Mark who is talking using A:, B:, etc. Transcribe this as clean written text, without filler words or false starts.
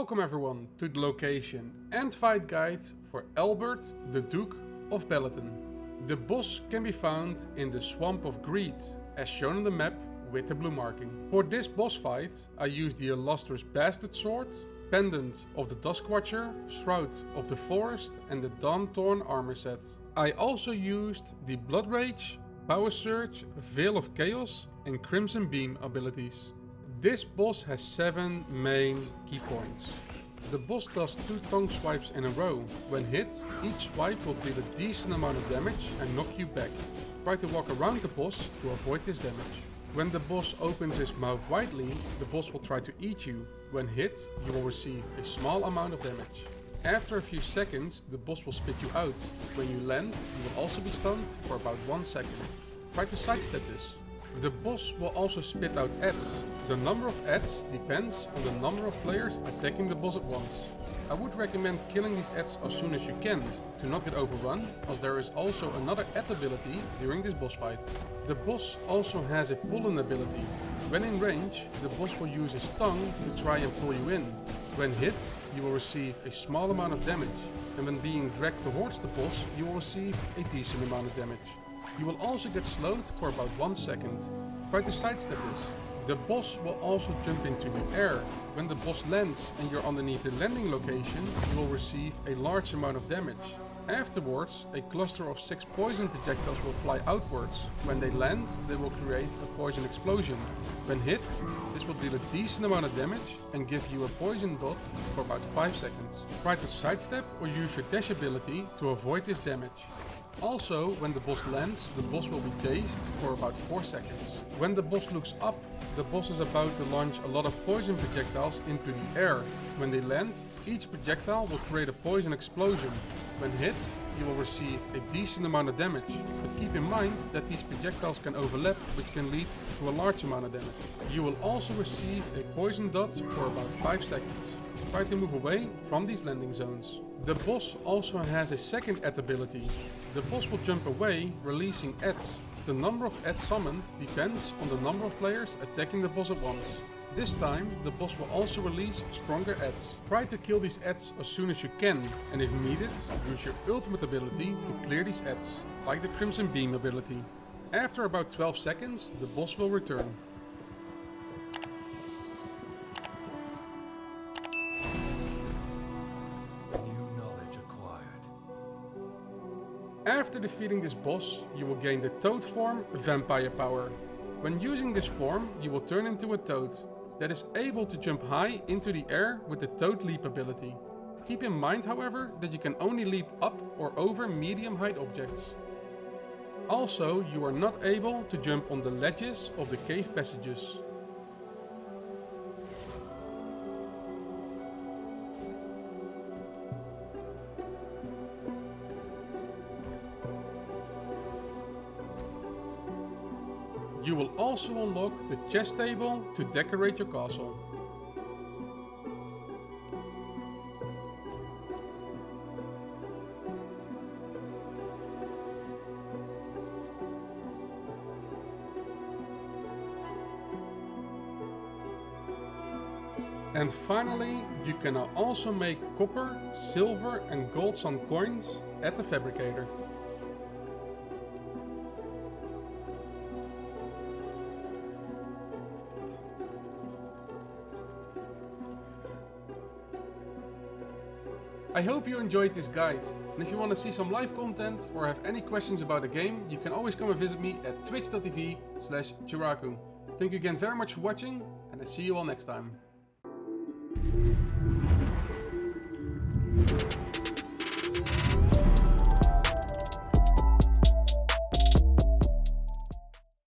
A: Welcome everyone to the location and fight guide for Albert, the Duke of Balaton. The boss can be found in the Swamp of Greed, as shown on the map with the blue marking. For this boss fight I used the Illustrious Bastard Sword, Pendant of the Duskwatcher, Shroud of the Forest and the Dawn-Torn armor set. I also used the Blood Rage, Power Surge, Veil of Chaos and Crimson Beam abilities. This boss has 7 main key points. The boss does 2 tongue swipes in a row. When hit, each swipe will deal a decent amount of damage and knock you back. Try to walk around the boss to avoid this damage. When the boss opens his mouth widely, the boss will try to eat you. When hit, you will receive a small amount of damage. After a few seconds, the boss will spit you out. When you land, you will also be stunned for about 1 second. Try to sidestep this. The boss will also spit out adds. The number of adds depends on the number of players attacking the boss at once. I would recommend killing these adds as soon as you can, to not get overrun, as there is also another add ability during this boss fight. The boss also has a pull-in ability. When in range, the boss will use his tongue to try and pull you in. When hit, you will receive a small amount of damage, and when being dragged towards the boss, you will receive a decent amount of damage. You will also get slowed for about 1 second. Try to sidestep this. The boss will also jump into the air. When the boss lands and you're underneath the landing location, you will receive a large amount of damage. Afterwards, a cluster of 6 poison projectiles will fly outwards. When they land, they will create a poison explosion. When hit, this will deal a decent amount of damage and give you a poison dot for about 5 seconds. Try to sidestep or use your dash ability to avoid this damage. Also, when the boss lands, the boss will be dazed for about 4 seconds. When the boss looks up, the boss is about to launch a lot of poison projectiles into the air. When they land, each projectile will create a poison explosion. When hit, you will receive a decent amount of damage, but keep in mind that these projectiles can overlap, which can lead to a large amount of damage. You will also receive a poison dot for about 5 seconds. Try to move away from these landing zones. The boss also has a second add ability. The boss will jump away, releasing adds. The number of adds summoned depends on the number of players attacking the boss at once. This time, the boss will also release stronger adds. Try to kill these adds as soon as you can, and if needed, use your ultimate ability to clear these adds, like the Crimson Beam ability. After about 12 seconds, the boss will return. After defeating this boss, you will gain the Toad form Vampire Power. When using this form, you will turn into a toad that is able to jump high into the air with the Toad Leap ability. Keep in mind, however, that you can only leap up or over medium height objects. Also, you are not able to jump on the ledges of the cave passages. You will also unlock the chest table to decorate your castle. And finally, you can now also make copper, silver and Goldsun coins at the fabricator. I hope you enjoyed this guide, and if you want to see some live content or have any questions about the game, you can always come and visit me at twitch.tv/Jiraku. Thank you again very much for watching, and I see you all next time.